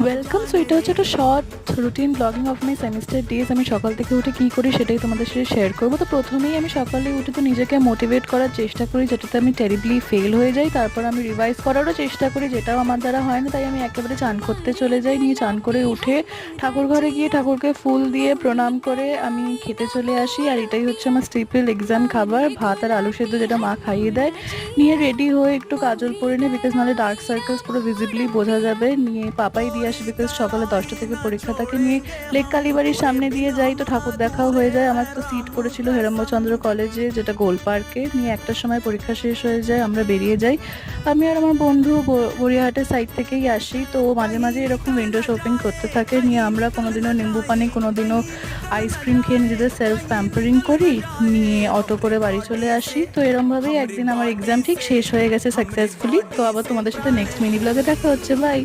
Welcome. So এটা হচ্ছে একটা short routine blogging of my semester days. আমি সকাল থেকে উঠে কী করি সেটাই তোমাদের সাথে শেয়ার করবো। তো প্রথমেই আমি সকালে উঠে তো নিজেকে মোটিভেট করার চেষ্টা করি, যেটাতে আমি টেরিবলি ফেল হয়ে যাই। তারপর আমি রিভাইজ করারও চেষ্টা করি, যেটাও আমার দ্বারা হয় না। তাই আমি একেবারে চান করতে চলে যাই। নিয়ে চান করে উঠে ঠাকুর ঘরে গিয়ে ঠাকুরকে ফুল দিয়ে প্রণাম করে আমি খেতে চলে আসি। আর এটাই হচ্ছে আমার স্টিপল এক্সাম খাবার, ভাত আর আলু সেদ্ধ, যেটা মা খাইয়ে দেয়। নিয়ে রেডি হয়ে একটু কাজল পরে নিই, বিকজ নাহলে ডার্ক সার্কেলস পুরো ভিজিবলি বোঝা যাবে। নিয়ে পাপাই দিয়ে আসি, বিকজ সকালে 10টা থেকে পরীক্ষা থাকে। নিয়ে লেক কালীবাড়ির সামনে দিয়ে যাই, তো ঠাকুর দেখাও হয়ে যায়। আমার তো সিট পড়েছিল হেরম্বচন্দ্র কলেজে, যেটা গোল পার্কে। নিয়ে 1টার সময় পরীক্ষা শেষ হয়ে যায়, আমরা বেরিয়ে যাই। আমি আর আমার বন্ধু গড়িয়াহাটের সাইড থেকেই আসি। তো মাঝে মাঝে এরকম উইন্ডো শপিং করতে থাকে। নিয়ে আমরা কোনোদিনও নিম্বু পানি, কোনোদিনও আইসক্রিম খেয়ে নিজেদের সেলফ প্যাম্পারিং করি। নিয়ে অটো করে বাড়ি চলে আসি। তো এরমভাবেই একদিন আমার এক্সাম ঠিক শেষ হয়ে গেছে সাকসেসফুলি। তো আবার তোমাদের সাথে নেক্সট মিনি ব্লগে দেখা হচ্ছে। বাই।